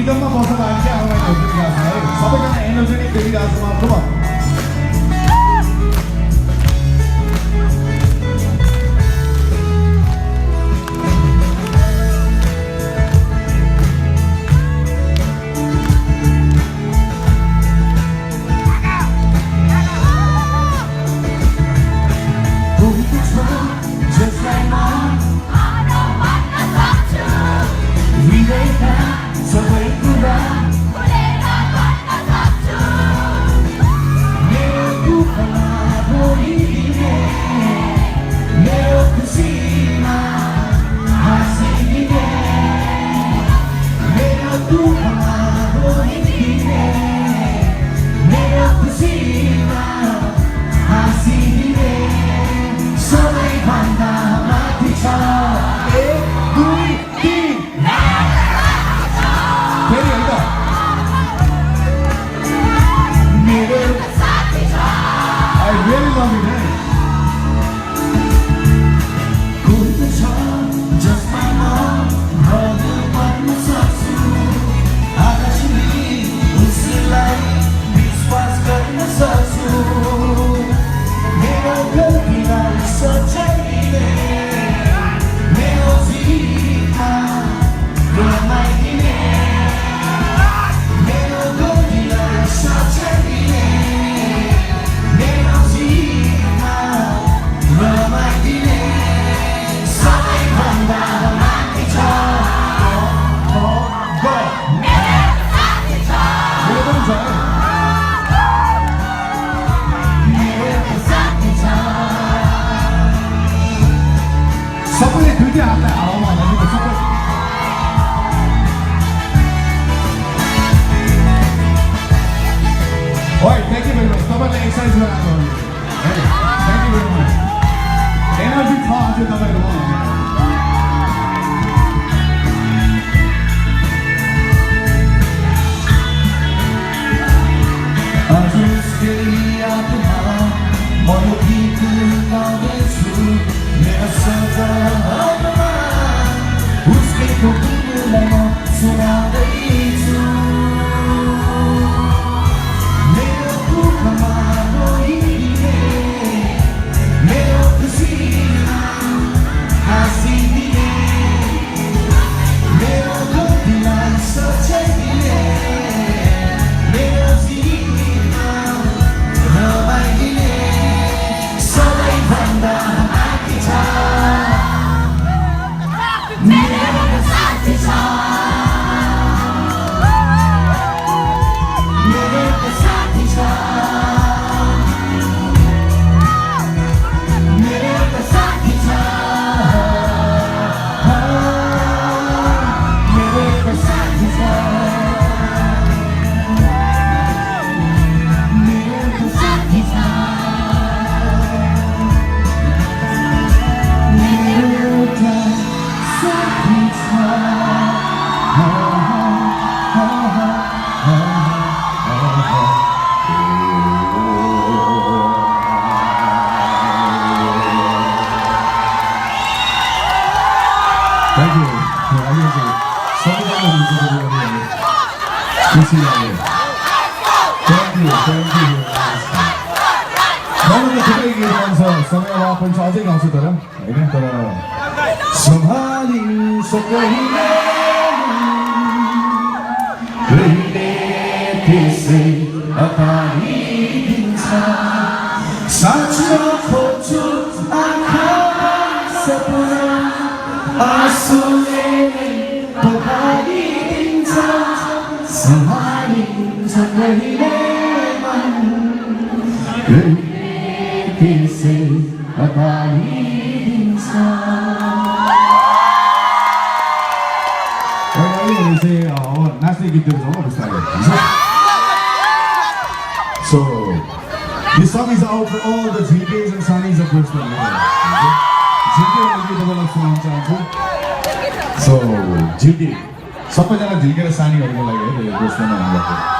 리듬만 벗어나는 게 아무나 에너지 가사에 서백한 에너지를 들이 가수만큼은 Alright, thank you very much. Dapat na exercise na ako. Thank you very much. Energy talk na kayo mo. Thank you. Thank you. 너무 기대기 위해서 성형과 본체 어제 가수들은 이런 거로 성하니 속거리네 그대 뜻을 아파니 빈사 사치로 포주 아카 세포나 아수네 보하니 빈사 성하니 속거리네만 그대 뜻을 아파니 빈사 So, this song is out for all the GKs and Sunnies of Brisbane. So, GK. सबैजना झिल्केर सानीहरूको लागि है Brisbane आउनुभएको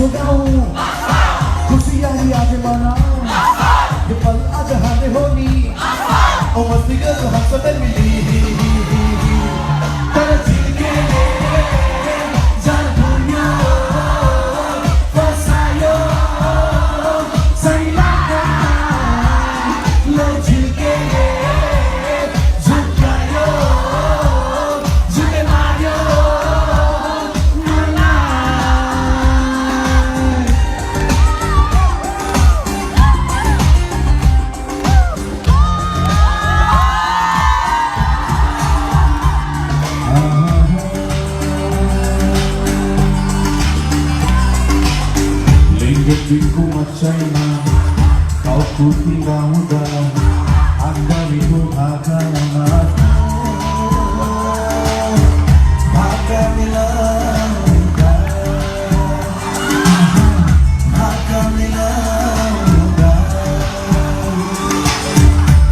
नाचो गाऊं खुशियाली आज मनाऊं ये पल आज हमें होनी और मस्ती करो हम सब मिली तेरे जीत के जान भूलियो फसायो सही लगा लो जीत के झुकायो झुके Mario Hidupku macam kau ku tinggal muda agar itu akan akan melangkah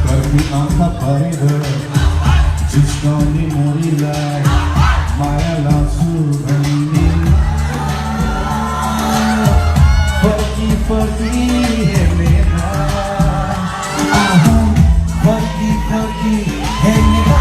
kami angkat barisan जिसको मेमोरी लाए माया langsung ini pergi है मेरा pergi है मेरा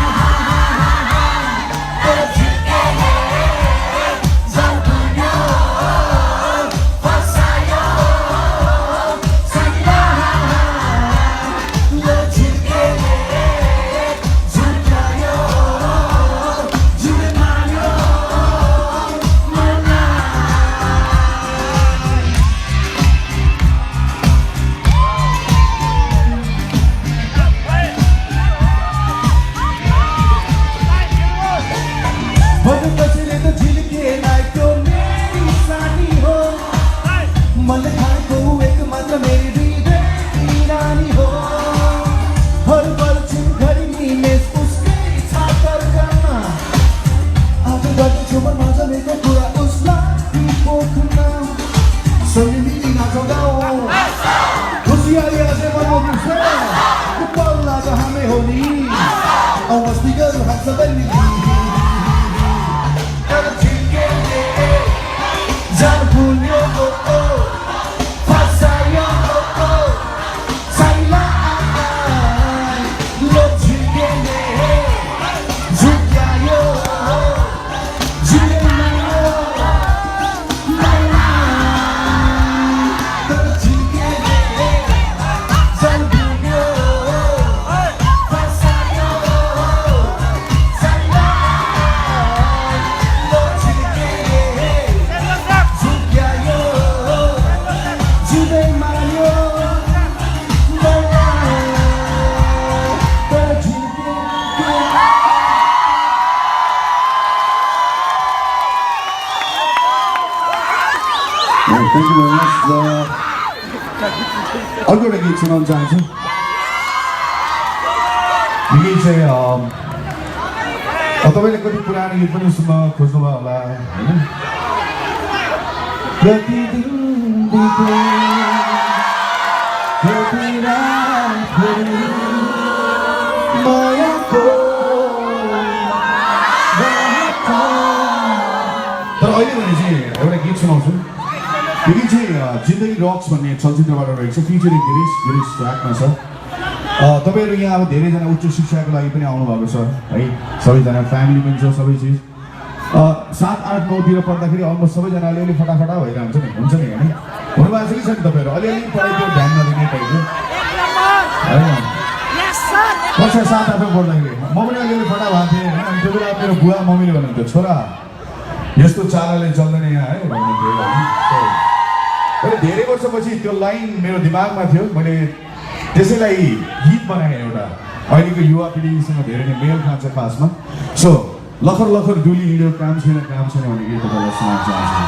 Thank you very much. अर्को गीत सुनाउन चाहन्छु यो गीत चाहिँ तपाईँले कति पुरानो गीत पनि सुन्न खोज्नुभयो होला हैन प्रतिदिन बिते कति रात मायाको तर अहिले भने चाहिँ एउटा गीत सुनाउँछु यो गीत चाहिँ जिन्दगी रक्स भन्ने चलचित्रबाट रहेको छ फिचरिङ गिरीश ट्र्याकमा छ तपाईँहरू यहाँ अब धेरैजना उच्च शिक्षाको लागि पनि आउनुभएको छ है सबैजना फ्यामिली पनि छ सबै चिज 7, 8, 9 तिर पढ्दाखेरि अलमोस्ट सबैजना अलिअलि फटाफटा भइरहन्छ नि हुन्छ नि होइन हुनुभएको छ कि छैन तपाईँहरू अलिअलि पढाइतिर ध्यान नदिने टाइपको होइन कक्षा 7, 8 पढ्दाखेरि म पनि अलिअलि फटा भएको थिएँ होइन अनि त्यो बेला मेरो बुवा मम्मीले भन्नुहुन्थ्यो छोरा यस्तो चाराले चल्दैन यहाँ है भन्नुहुन्थ्यो मैले धेरै वर्षपछि त्यो लाइन मेरो दिमागमा थियो मैले त्यसैलाई गीत बनाएँ एउटा अहिलेको युवा पिँढीसँग धेरै नै मेल खान्छ खासमा सो लखर लखर डुली हिँड्यो काम छैन भन्ने गीत तपाईँलाई सुनाउन चाहन्छु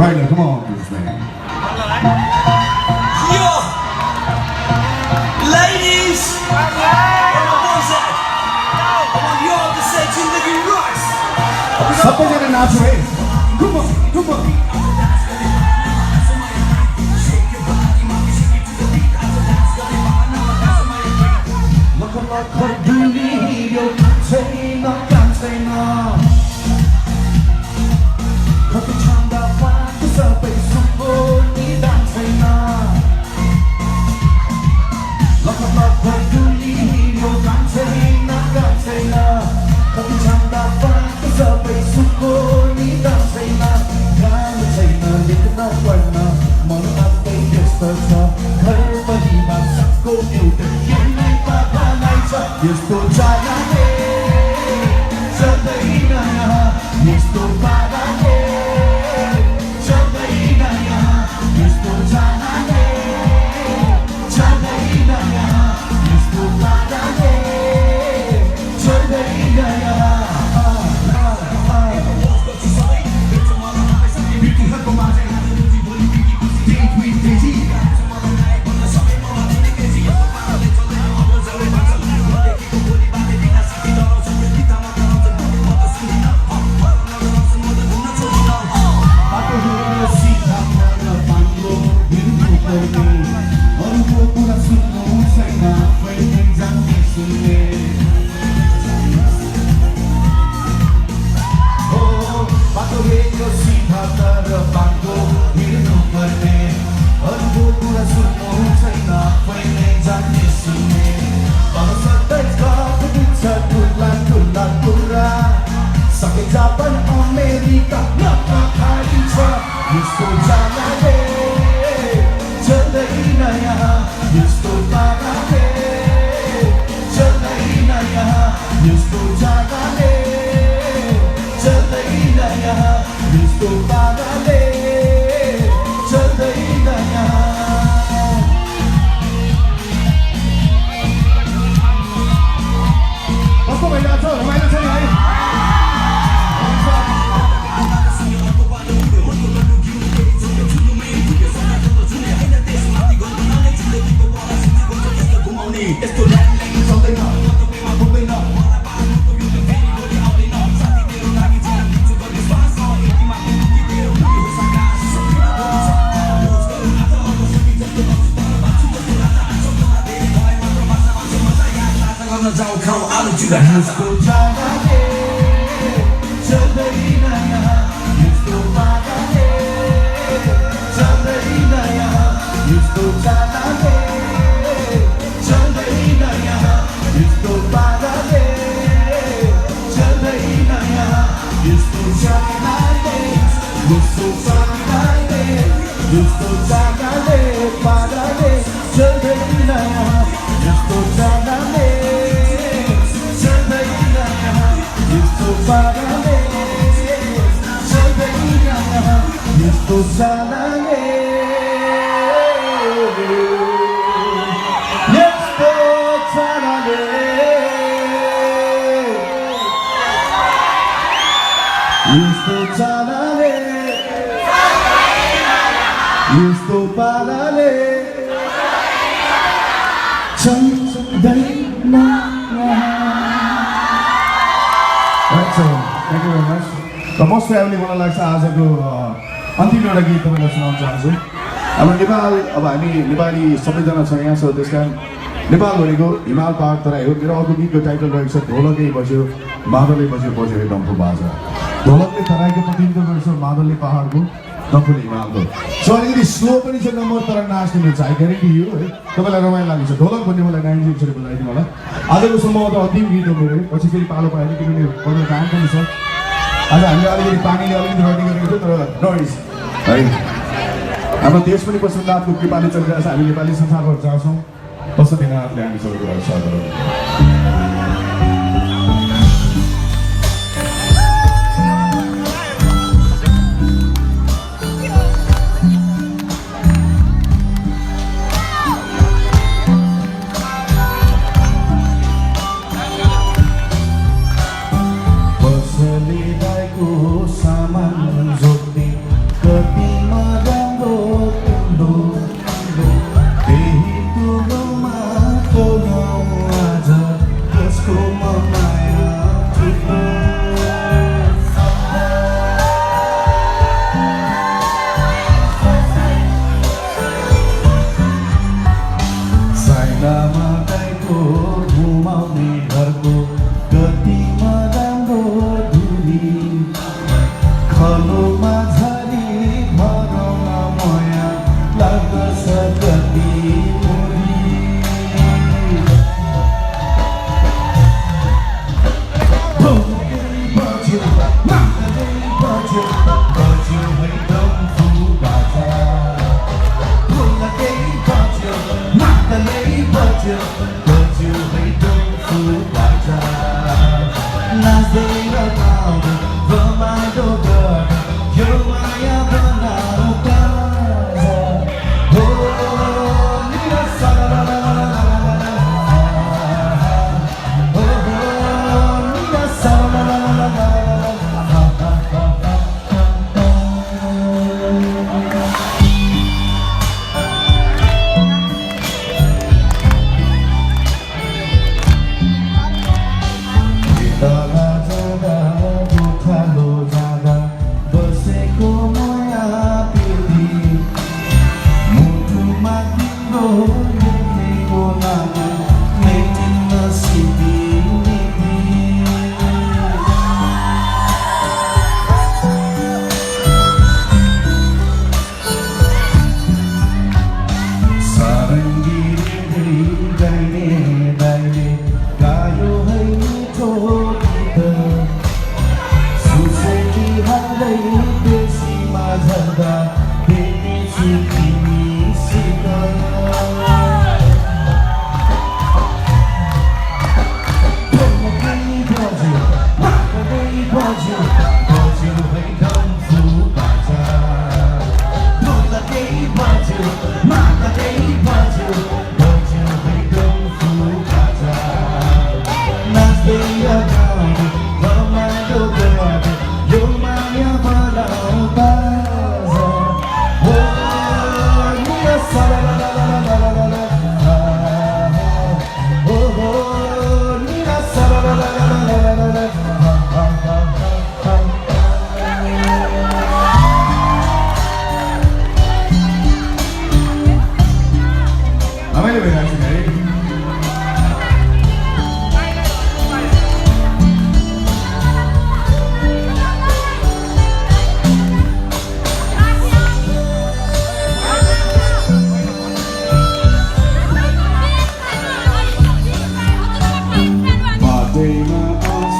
Right, now, come on, this man. Yo! Ladies! What was that? I want you all to say Zindagi Rocks! सबैजना नाच्नु है Come on. यस्तो पाराले चल्दैन यहाँ यस्तो जग्गाले चल्दैन यहाँ यस्तो पाराले चल्दैन यहाँ कस्तो भइरहेको छ रमाइलो छ नि है यस्तो ल्यान्डलाइन चल्दैन पुग्दैन यस्तो जग्गाले चल्दैन यहाँ यस्तो बाटोले चल्दैन यहाँ यस्तो जग्गाले चल्दैन यहाँ यस्तो बाटोले चल्दैन यहाँ यस्तो जग्गाले यस्तो जग्गाले यस्तो जग्गाले बाटोले चल्दैन यहाँ यस्तो जग्गाले यस्तो पाराले चल्दैन यहाँ यस्तो चालले यस्तो चालले यस्तो चालले यस्तो पाराले चल्दैन So, thank you very much. The most family मलाई लाग्छ आजको अन्तिम एउटा गीत तपाईँलाई सुनाउन चाहन्छु हाम्रो नेपाल अब हामी नेपाली सबैजना छ यहाँ छ त्यस कारण नेपाल भनेको हिमाल पहाड तराई हो मेरो अर्को गीतको टाइटल रहेको छ ढोलकै बज्यो मादलै बज्यो बज्यो हे डम्फु बाजा ढोलकले तराईको प्रतिनिधित्व गर्छ मादलले पहाडको डम्फुले हिमालको सो अलिकति स्लो पनि छ नम्बर तर नाच्ने मिल्छ आई ग्यारेन्टी यो है तपाईँलाई रमाइलो लाग्छ ढोलक भन्ने मलाई 90 छोरी बोलाइदिनु होला आजको सम्भवतः अन्तिम गीत हो मेरो पछि फेरि पालो पायो भने किनभने पढ्ने काम पनि छ आज हामीले अलिकति पानीले अलिकति रडी गरेको थियो तर नरिस है हाम्रो देश पनि पशुपतिनाथको कृपाले चलिरहेको छ हामी नेपाली संसारभर जान्छौँ पशुपतिनाथले हामी सबै कुरा सहयोग गर्नु रमाइलो भइरहेको छ है बाटैमा आउँछ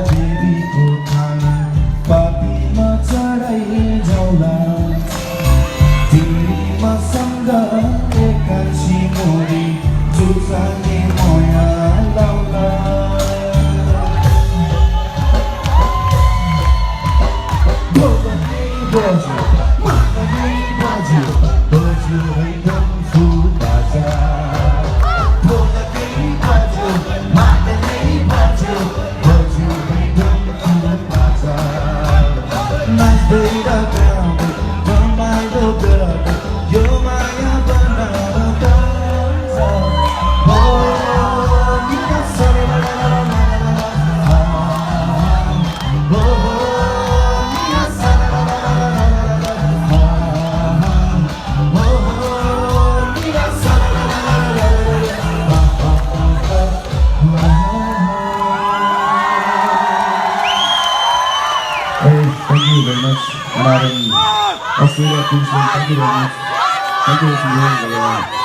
देवीको थान पापीमा चढाइ जाउँला तिमीमा सँग एकान्छी मोरी जुझाने माया लाउला बज्यो बज्यो बज्यो है डम्फु बाजा Thank you very much. And I'm in Australia, Queensland. Thank you very much. Thank you for being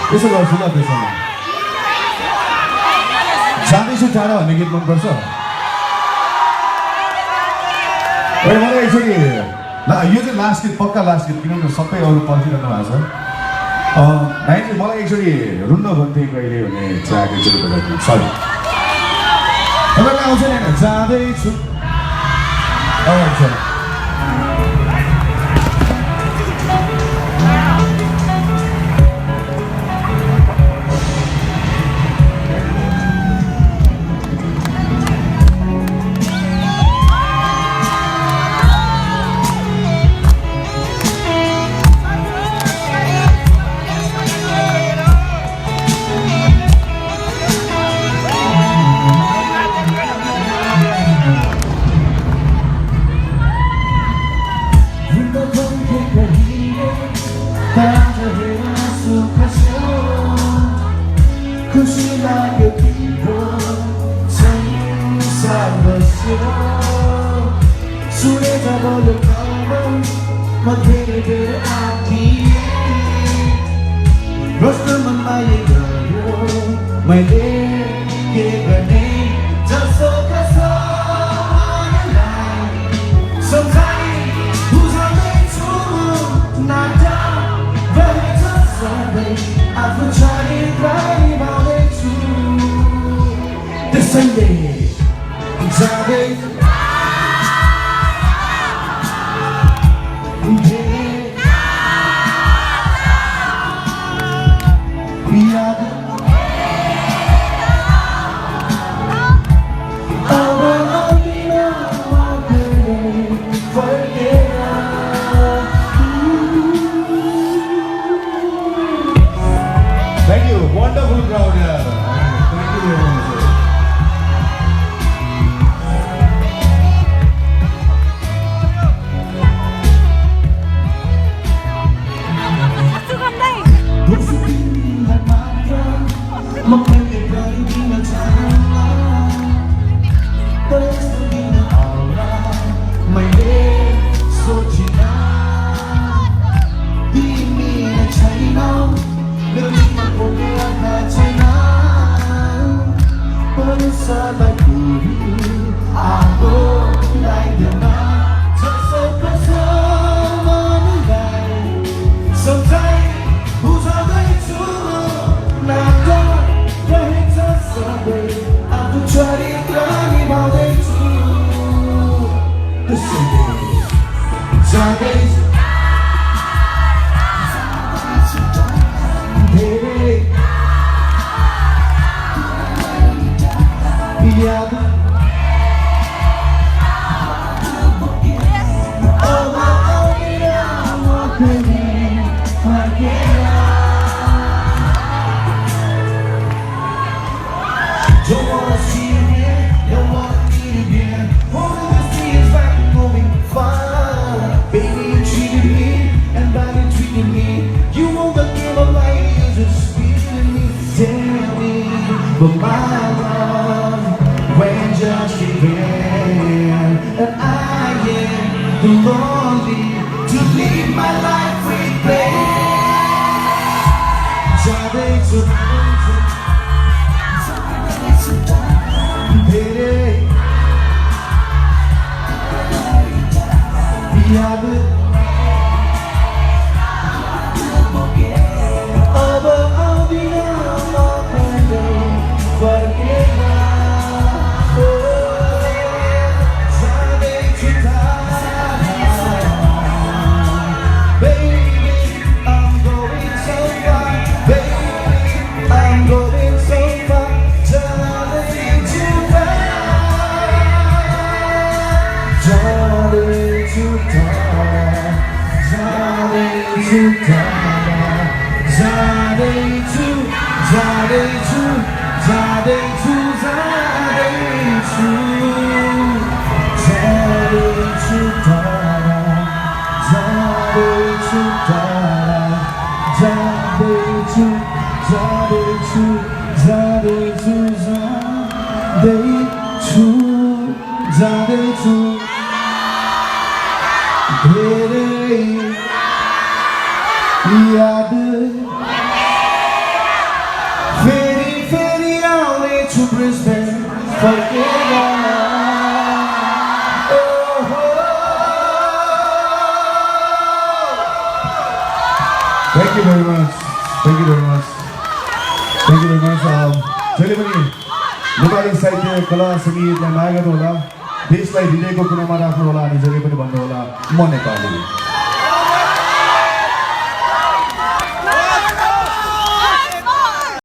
त्यसो गर्छु ल त्यसमा जाँदैछु टाढा भन्ने गीत मनपर्छ मलाई एक्चुअली यो चाहिँ लास्ट गीत पक्का लास्ट गीत किनभने सबै अरू पर्खिरहनु भएको छ मलाई एक्चुअली रुन्न भन्थे कहिले भने ट्र्याक एकचोटि बजाइदिनु सरी तपाईँलाई आउँछ नि होइन जाँदैछु आउँछ जाँदैछु टाढा जाँदैछु जाँदैछु जाँदैछु जाँदैछु जाँदैछु टाढा जाँदैछु टाढा जाँदैछु जाँदैछु जाँदैछु जाँदैछु जाँदैछु धेरै याद फेरि फेरि आउनेछु ब्रिस्बेन फर्केर Thank you very much. Thank you very much. Thank you very much. जहिले पनि नेपाली साहित्य कला सङ्गीतलाई माया गर्नुहोला, देशलाई हृदयको कुनामा राख्नुहोला अनि जहिले पनि भन्नुहोला म नेपाली।